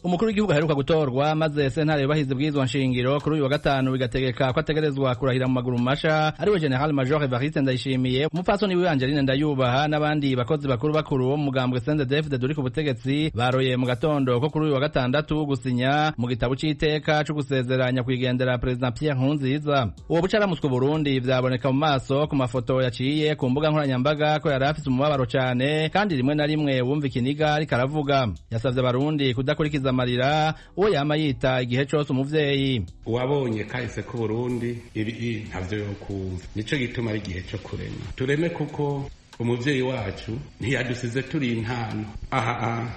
umukuru w'igihugu aheruka gutorwa maze sentare yubahiza bwizwa nshingiro kuri uyu wa gatanu bigategeka ko ategerezwa kurahira mu maguru masha ariwe Gen.Evariste Ndayishimiye umupfasoni wiwe Angeline Ndayubaha n'abandi bakozi bakuru bo mu mugambwe CNDD-FDD uri ku butegetsi baroye mu gatondo ko kuri uyu wa gatandatu gusinya mu gitabo c'iteka co gusezeranya kwigendera President Pierre Nkurunziza. Uwo bucaramuswe Burundi vyaboneka mu maso ku mafoto yaciye ku mbuga nkoranyambaga ko yari afise umubabaro cane kandi rimwe na rimwe wumva ikiniga ariko aravuga. Yasavye abarundi kudakurikiza amarira uwo yama yita igihe cose umuvyeyi. Uwabonye kahise ku Burundi ibi ntavyo yokumva, nico gituma ari igihe co kurema tureme kuko umuvyeyi wacu ntiyadusize turi intano.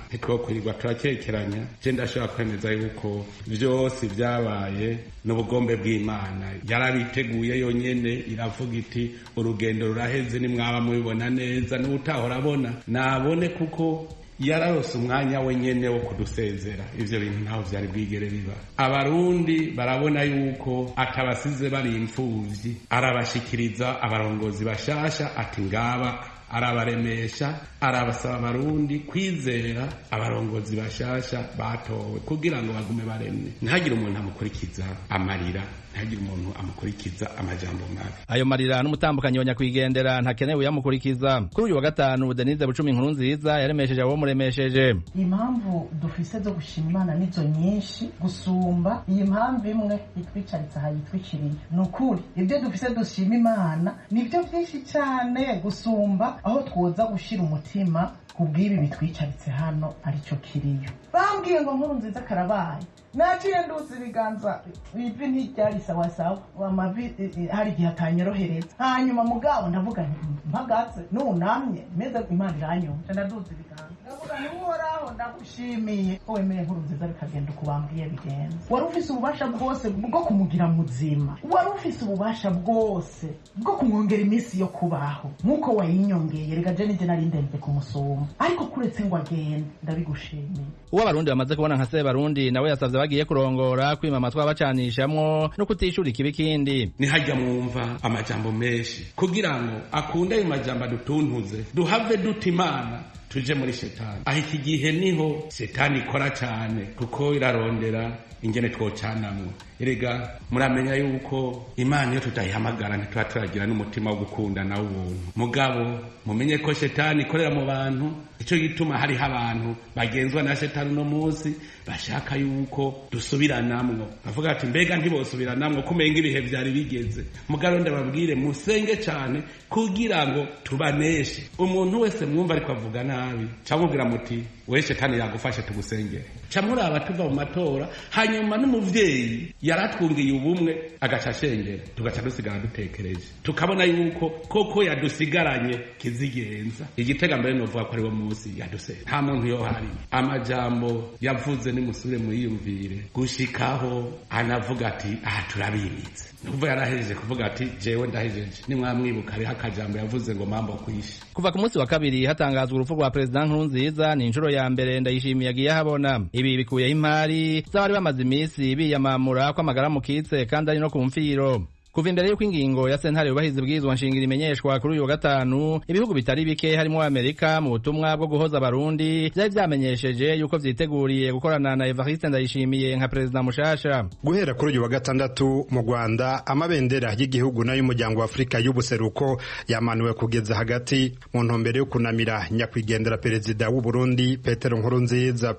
Ntitwokwirirwa turakekeranya. Je ndashobora kwemeza yuko vyose vyabaye n'ubugombe bw'Imana. Yarabiteguye yonyene, iravuga iti urugendo ruraheze nimwaba mubibona neza, n'utahora abona nabone kuko yararose umwanya wenyene wo kudusezera. Ivyo bintu ntaho vyari bwigere biba. Abarundi barabona yuko atabasize bari imfuvyi, arabashikiriza abarongozi bashasha ati ngaba, arabaremesha, arabasaba abarundi kwizera abarongozi bashasha batowe kugira ngo bagume baremye. Ntihagire umuntu amukurikiza amarira, ntihagire umuntu amukurikiza amajambo mabi. Ayo marira n'umutambukanyi wa nyakwigendera ntakenewe yamukurikiza. Kuri uyu wa gatanu Denise Bucumi Nkurunziza yaremesheje abo muremesheje. Impamvu dufise zo gushima Imana nizo nyinshi gusumba iyi mpamvu imwe itwicaritse aha yitwikiriye. Nukuri ibyo dufise dushima Imana nivyo byinshi cyane gusumba aho twoza gushira umutima kubw'ibi bitwicaritse hano arico kiriyo. Bambwiye ngo Nkurunziza karabaye, naciye nduzi ibiganza ivi ntiryari sawasawa, amavi hari igihe atanyorohereza. Hanyuma mugabo ndavuga nti mpagaze nunamye meze Imana iranyumva, ndaduzi ibiganza ndavuga nti uhoraho ndagushimiye ko wemeye Nkurunziza bikagenda kubambwiye bigenza. Wari ufise ububasha bwose bwo kumugira muzima, wari ufise ububasha bwose bwo kumwongera iminsi yo kubaho nkuko wayinyongeye. Reka je nije nari ndende kumusoma, ariko kuretse ngo agende ndabigushimiye. Uwo abarundi bamaze kubona nka se barundi nawe yasavye bagiye kurongora kwima amatwi abacanishamwo no kutishura ikibi kindi. Nihajya mwumva amajambo menshi kugira ngo akunde ayo majambo adutuntuze, duhave duta Imana tuje muri shetani. Aho iki gihe niho shetani ikora cyane kuko irarondera ingene twocanamwe. Erega muramenya yuko Imana iyo tutayihamagara ntituba turagira n'umutima wo gukunda na ubuntu. Mugabo mumenye ko shetani ikorera mu bantu, ico gituma hariho abantu bagenzwa na shetani no munsi bashaka yuko dusubiranamwo. Bavuga ati mbega ntibosubiranamwo kumenga ibihe vyari bigeze. Mugabo ndababwire musenge cyane kugira ngo tubaneshe. Umuntu wese mwumva ariko avuga nabi camubwira muti we shetani yagufashe tugusengere. Camuraba tuva mu matora, hanyuma n'umuvyeyi yaratwungiye ubumwe agaca shengera, tugaca dusigara dutekereje, tukabona yuko koko yadusigaranye kizigenza. Igitega mbere novuga ko ari wo munsi yadusera. Nta muntu yo hari amajambo yavuze nimusubire muyiyumvire gushikaho anavuga ati turabimitse. Nuvuga yarahejeje kuvuga ati jewe ndahejeje. Nimwamwibuka ari akajambo yavuze ngo mambo kwishi. Kuva ku munsi wa kabiri hatangazwa urupfu rwa President Nkurunziza ni inshuro ya mbere Ndayishimiye yagiye habona. Ibi bikuyeho impari z'abari bamaze imisi biyamamura ko amagara mukitse kandi ari no ku mfiro. Kuva imbere y'uko ingingo ya sentare yubahiza bwizwa nshingiro imenyeshwa kuri uyu wa gatanu, ibihugu bitari bike harimo Amerika mu butumwa bwo guhoza abarundi byari byamenyesheje yuko vyiteguriye gukorana na Evariste Ndayishimiye nka president mushasha. Guhera kuri uyu wa gatandatu mu Rwanda amabendera y'igihugu n'ay'umuryango wa Afrika y'ubuseruko yamanuwe kugeza hagati mu ntumbero yo kunamira nyakwigendera perezida w'u Burundi Petero Nkurunziza.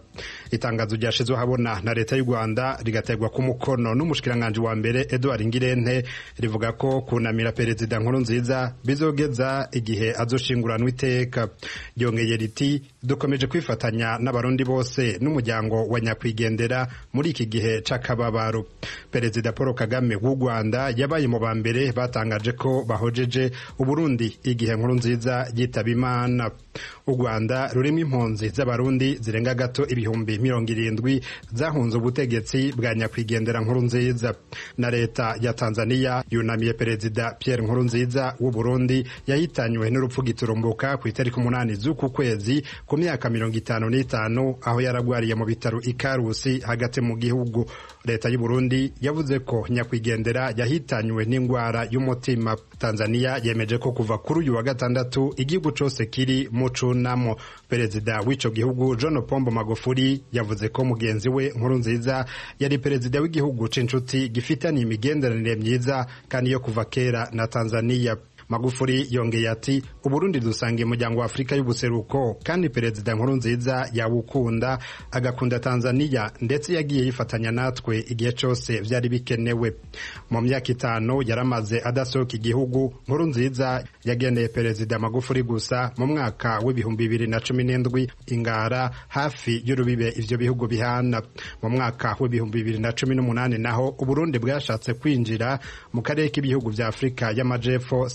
Itangazo ryashizwe habona na leta y'u Rwanda rigategwa ku mukono n'umushikiranganje wa mbere Edouard Ngirente rivuga ko kunamira perezida Nkurunziza bizogeza igihe azoshinguranwa iteka. Ryongeye riti dukomeje kwifatanya n'abarundi bose n'umuryango wa nyakwigendera muri iki gihe c'akababaro. Perezida Paul Kagame w'u Rwanda yabaye mu bambere batangaje ko bahojeje Uburundi igihe Nkurunziza yitaba Imana. U Rwanda rurimo impunzi z'abarundi zirenga gato ibihumbi 70 zahunze ubutegetsi bwa nyakwigendera Nkurunziza. Na leta ya Tanzania yunamiye perezida Pierre Nkurunziza w'u Burundi yahitanywe n'urupfu giturumbuka ku itariki 8 z'uku kwezi ku myaka 55 aho yaragwariye mu bitaro Ikarusi hagati mu gihugu. Leta y'u Burundi yavuze ko nyakwigendera yahitanywe n'ingwara y'umutima. Tanzania yemeje ko kuva kuri uyu wa gatandatu igihugu cose kiri mu cunamo. Perezida w'ico gihugu John Pombo Magufuli yavuze ko mugenzi we Nkurunziza yari perezida w'igihugu c'inshuti gifitanye imigenderanire myiza kandi yo kuva kera na Tanzania. Magufuli yongeye ati Uburundi dusangiye umuryango wa Afrika y'ubuseruko kandi perezida Nkurunziza yawukunda agakunda Tanzania ndetse yagiye yifatanya natwe igihe cyose vyari bikenewe. Mu myaka 5 yaramaze adasohoka igihugu, Nkurunziza yagendeye perezida Magufuli gusa mu mwaka w'2017 Ingara hafi y'urubibe ivyo bihugu bihana. Mu mwaka w'2018 naho Uburundi bwashatse kwinjira mu karere k'ibihugu vya Afrika y'amajepfo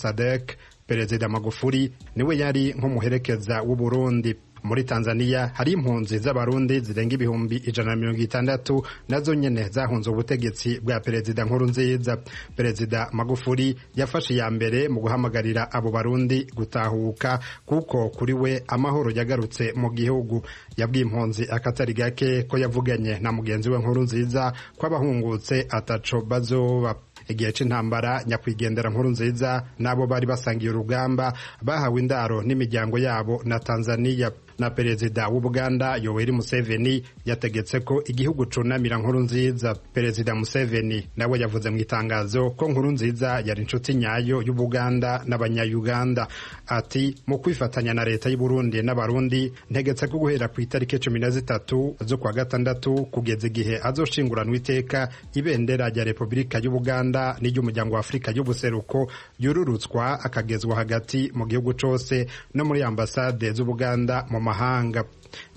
Perezida Magufuli niwe yari nk'umuherekeza w'u Burundi. Muri Tanzania hari impunzi z'abarundi zirenga 160 nazo nyene zahunze ubutegetsi bwa perezida Nkurunziza. Perezida Magufuli yafashe ya mbere mu guhamagarira abo barundi gutahuka kuko kuri we amahoro yagarutse mu gihugu. Yabwiye impunzi akatari gake ko yavuganye na mugenzi we Nkurunziza ko abahungutse ataco bazoba. Igihe c'intambara nyakwigendera Nkurunziza nabo bari basangiye urugamba bahawe indaro n'imiryango yabo na Tanzania. Na perezida w'Ubuganda Yoweri Museveni yategetse ko igihugu cunamira Nkurunziza. Perezida Museveni nawe yavuze mu itangazo ko Nkurunziza yari inshuti nyayo y'Ubuganda n'abanya-Uganda. Ati mu kwifatanya na leta y'u Burundi n'abarundi ntegetse ko guhera ku itariki 13 zo kwa gatandatu kugeza igihe azoshinguranwa iteka ibendera rya Republika y'Ubuganda n'iry'umuryango wa Afrika y'ubuseruko yururutswa akagezwa hagati mu gihugu cose no muri ambasade z'Ubuganda mu mahanga.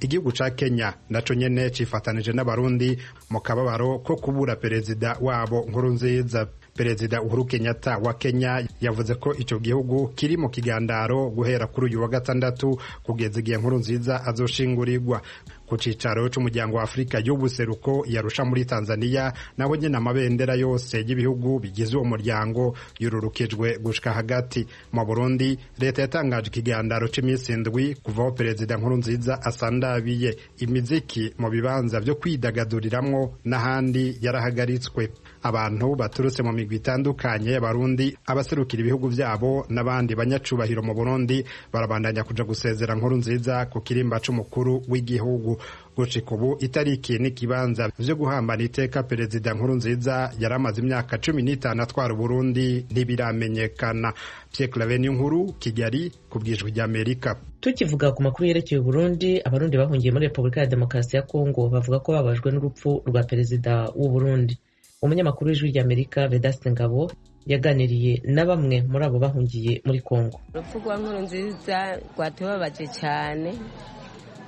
Igihugu ca Kenya naco nyene cifatanije n'abarundi mu kababaro ko kubura perezida wabo Nkurunziza. Perezida Uhuru Kenyatta wa Kenya yavuze ko ico gihugu kiri mu kigandaro guhera kuri uyu wa gatandatu kugeza igihe Nkurunziza azoshingurirwa. Ku cicaro c'umuryango wa Afrika y'ubuseruko yarusha muri Tanzania naho nyene amabendera yose y'ibihugu bigize uwo muryango yururukijwe gushika hagati. Mu Burundi leta yatangaje ikigandaro c'imisi 7 kuvaho perezida Nkurunziza asandabiye. Imiziki mu bibanza vyo kwidagaduriramwo n'ahandi yarahagaritswe. Abantu baturutse mu migwi itandukanye y'abarundi abaserukira ibihugu vyabo n'abandi banyacubahiro mu Burundi barabandanya kuja gusezera Nkurunziza ku kirimba c'umukuru w'igihugu. Gushika ubu itariki n'ikibanza vyo guhambana iteka perezida Nkurunziza yaramaze imyaka 15 atwara Burundi ntibiramenyekana. Pierre Claver Nkuru, Kigali, kubwijwe rya Amerika. Tukivuga ku makuru yerekeye Burundi, abarundi bahungiye muri Republika ya Demokarasi ya Kongo bavuga ko babajwe n'urupfu rwa perezida w'u Burundi. Umunyamakuru w'ijwi rya Amerika Vedaste Ngabo yaganiriye na bamwe muri abo bahungiye muri Kongo. Urupfu rwa Nkurunziza rwatubabaje cyane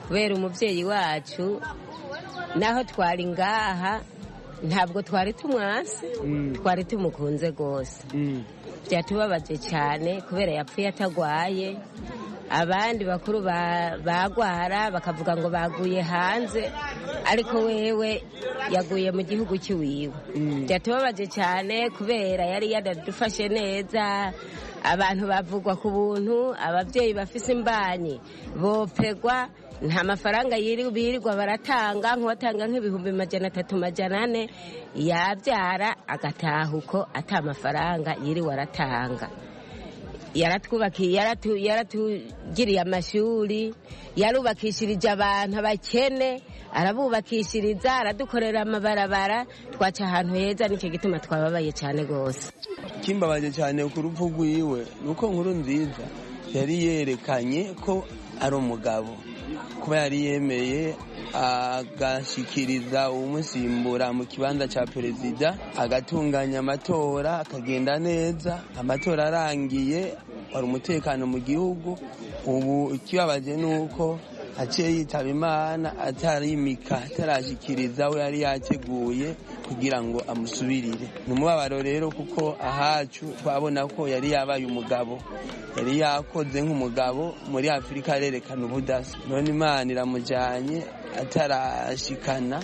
kubera umuvyeyi wacu naho twari ngaha ntabwo twari tumwase twari tumukunze gose. Byatubabaje cyane kubera yapfuye atagwaye. Abandi bakuru bagwara bakavuga ngo baguye hanze ariko wewe yaguye mu gihugu cy'iwiwe. Byatubabaje cyane kubera yari yadufashe neza. Abantu bavugwa ku buntu, abavyeyi bafise imbanyi bopegwa nta mafaranga birirwa baratanga nk'uwatanga nk'ibihumbi 300-400 yabyara agataha uko ata mafaranga yiriwe aratanga. Yaratwubakiye yaratugiriye amashuri, yarubakishirije abantu abakene, arabubakishiriza, aradukorera amabarabara, twaca ahantu heza. Nicyo gituma twababaye cyane gose. Kimbabaje cyane ku rupfu rwiwe nuko Nkurunziza yari yerekanye ko ari umugabo, kuba yari yemeye agashikiriza umusimbura mu kibanza ca perezida, agatunganya amatora akagenda neza. Amatora arangiye wari umutekano mu gihugu. Ubu ikibabaje nuko aciye yitaba Imana atarimika, atarashikiriza we yari yateguye kugira ngo amusubirire. Numubabaro rero kuko ahacu twabona ko yari yabaye umugabo, yari yakoze nk'umugabo muri Afrika, arerekana ubudasa. None Imana iramujanye atarashikana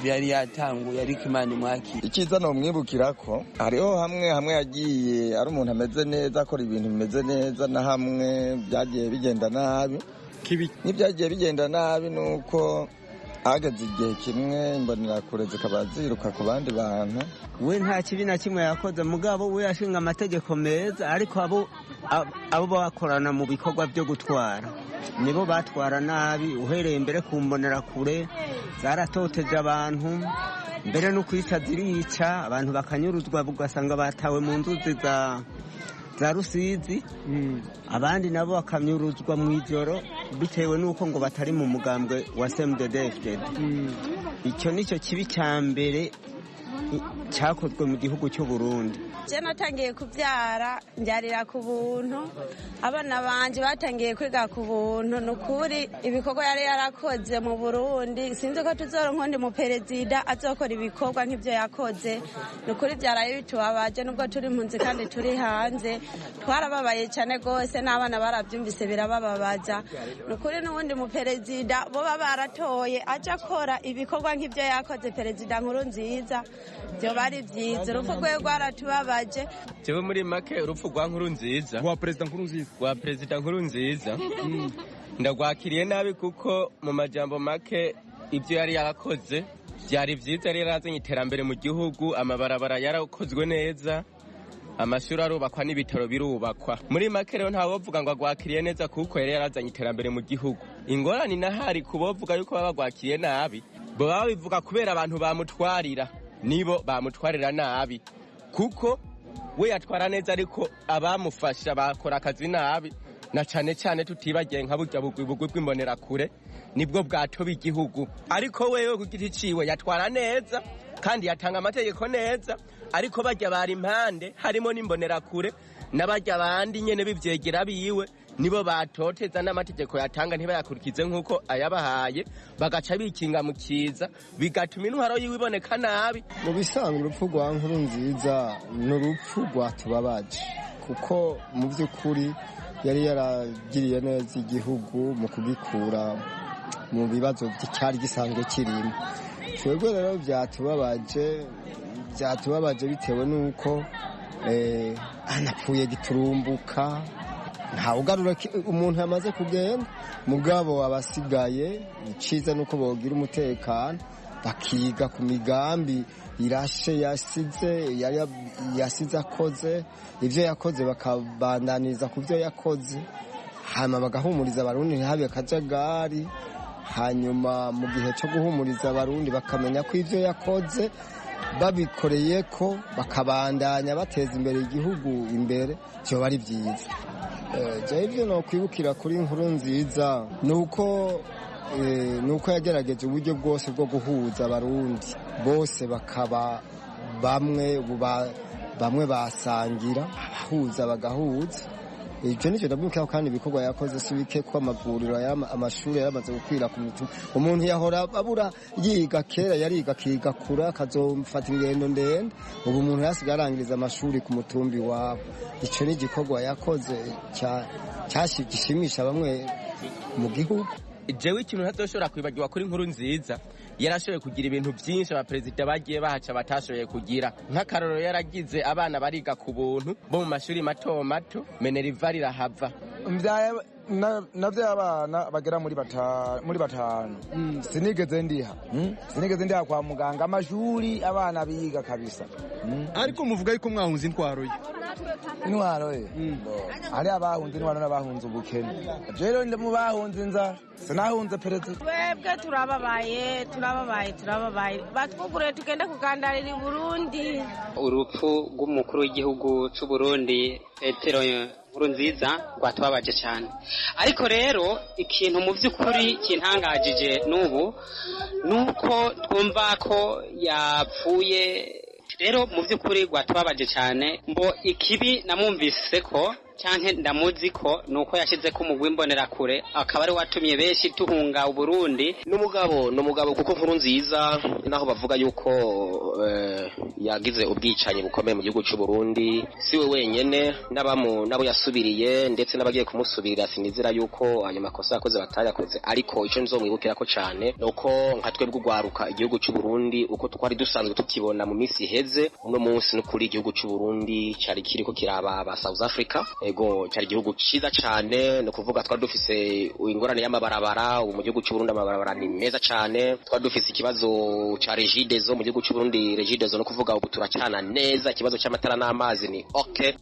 yari yatanguye, ariko Imana imwakira. Icyiza no mwibukira ko hariho hamwe yagiye ari umuntu ameze neza, akora ibintu bimeze neza, na hamwe byagiye bigenda nabi. kibi n'ibyagiye bigenda nabi nuko hageze igihe kimwe imbonerakure zikaba ziruka ku bandi bantu. We nta kibi na kimwe yakoze, mugabo we yashinga amategeko meza, ariko abo bakorana mu bikorwa byo gutwara nibo batwara nabi. Uhereye mbere ku mbonerakure zaratoteje abantu, mbere no kwica zirica abantu, bakanyuruzwa ugasanga batawe mu nzuzi za Rusizi, abandi nabo bakamyuruzwa mu ijoro bitewe n'uko ngo batari mu mugambwe wa CNDD-FDD. Icyo nicyo kibi cya mbere cyakozwe mu gihugu cy'u Burundi. Je natangiye kubyara mbyarira ku buntu, abana banje batangiye kwiga ku buntu. Nukuri ibikorwa yari yarakoze mu Burundi, sinzi ko tuzoronka undi mu perezida azokora ibikorwa nk'ibyo yakoze. Nukuri byaraye bitubabaje, nubwo turi impunzi kandi turi hanze twarababaye cyane gose, n'abana barabyumvise birabababaza. Nukuri n'ubundi mu perezida bo baratoye aje akora ibikorwa nk'ibyo yakoze perezida Nkurunziza, byo bari byiza. Urupfu rwe rwaratubabaje. Jewe muri make urupfu rwa Nkurunziza, rwa perezida Nkurunziza ndagwakiriye nabi, kuko mu majambo make ibyo yari yarakoze byari byiza. Yari yarazanye iterambere mu gihugu, amabarabara yarakozwe neza, amashuri arubakwa n'ibitaro birubakwa. Muri make rero ntawovuga ngo agwakiriye neza, kuko yari yarazanye iterambere mu gihugu. Ingorane nahari kubovuga yuko baba bagwakiriye nabi, bo baba bivuga kubera abantu bamutwarira, nibo bamutwarira nabi, kuko we yatwara neza, ariko abamufasha bakora akazi nabi. Na cyane cyane tutibagiye nka burya bugwi bw'imbonerakure nibwo bwatoba igihugu. Ariko wewe ku giti ciwe yatwara neza kandi yatanga amategeko neza, ariko bajya bari impande harimo n'imbonerakure n'abajya bandi nyene bivyegera biwe, nibo batoteza n'amategeko yatanga ntibayakurikize nk'uko ayabahaye, bagaca bikinga mu kiza, bigatuma intwaro yiwe iboneka nabi. Mu bisanzwe urupfu rwa Nkurunziza ni urupfu rwatubabaje, kuko mu by'ukuri yari yaragiriye neza igihugu mu kugikura mu bibazo cyari gisanzwe kirimo. Twebwe rero byatubabaje bitewe n'uko anapfuye giturumbuka, nta ugarura umuntu yamaze kugenda. Mugabo abasigaye iciza nuko bogira umutekano, bakiga ku migambi irashe yasize akoze, ibyo yakoze bakabandaniza ku byo yakoze, hanyuma bagahumuriza abarundi ntihabe akajagari. Hanyuma mu gihe cyo guhumuriza abarundi bakamenya ko ibyo yakoze babikoreye ko bakabandanya bateza imbere igihugu imbere, byo bari byiza. Ibyo no kwibukira kuri Nkurunziza nuko yagerageje uburyo bwose bwo guhuza abarundi bose, bakaba bamwe basangira, abahuza bagahuza. Ibyo nicyo ndabwira, kandi ibikorwa yakoze si bike, ko amavuriro amashuri yaramaze gukwira ku mitumba. Umuntu yahora abura yiga, kera yariga akiga kura akazofata ingendo ndende, ubu umuntu yasigaye arangiriza amashuri ku mutumbi wabo. Icyo ni igikorwa yakoze gishimisha bamwe mu gihugu. Jewe ikintu ntazoshobora kwibagirwa kuri Nkurunziza, yarashoboye kugira ibintu byinshi abaperezida bagiye bahaca batashoboye kugira. Nk'akarorero yaragize abana bariga ku buntu bo mu mashuri mato mato, Meneriva rirahava. Navyo abana bagera muri batanu. Sinigeze ndiha kwa muganga, amashuri abana biga kabisa. Ariko muvuga yuko mwahunze intwaro ye. Intwaro ye ari abahunze intwaro n'abahunze ubukene. Rero ndi mu bahunze inzara, sinahunze perezida. Twebwe turababaye, batwugure tugende kugandarira i Burundi. Urupfu rw'umukuru w'igihugu cy'u Burundi Petero Nkurunziza rwatubabaje cyane. Ariko rero ikintu mu by'ukuri kintangajije n'ubu nuko twumva ko yapfuye. Rero mu by'ukuri rwatubabaje cyane. Mbo ikibi namwumvise ko canke ndamuzi ko nuko yashize ko umugwi imbonerakure akaba ari watumye benshi tuhunga u Burundi. N'umugabo kuko Nkurunziza naho bavuga yuko yagize ubwicanyi bukomeye mu gihugu cy'u Burundi, siwe wenyene nabo yasubiriye, ndetse n'abagiye kumusubirira sinizira yuko ayo makosa yakoze batayakoze. Ariko ico nzomwibukira ko cyane nuko nka twebwe ugwaruka igihugu cy'u Burundi uko twari dusanzwe tukibona mu minsi iheze, uno munsi no kuri igihugu cy'u Burundi cyari kiriko kiraba ba South Africa, ego cyari igihugu ciza cane, no kuvuga twari dufise ingorane y'amabarabara. Ubu mu gihugu cy'u Burundi amabarabara ni meza cane. Twari dufise ikibazo ca regidezo mu gihugu cy'u Burundi, regidezo no kuvuga ubu turacana neza. Ikibazo cy'amatara n'amazi ni okay.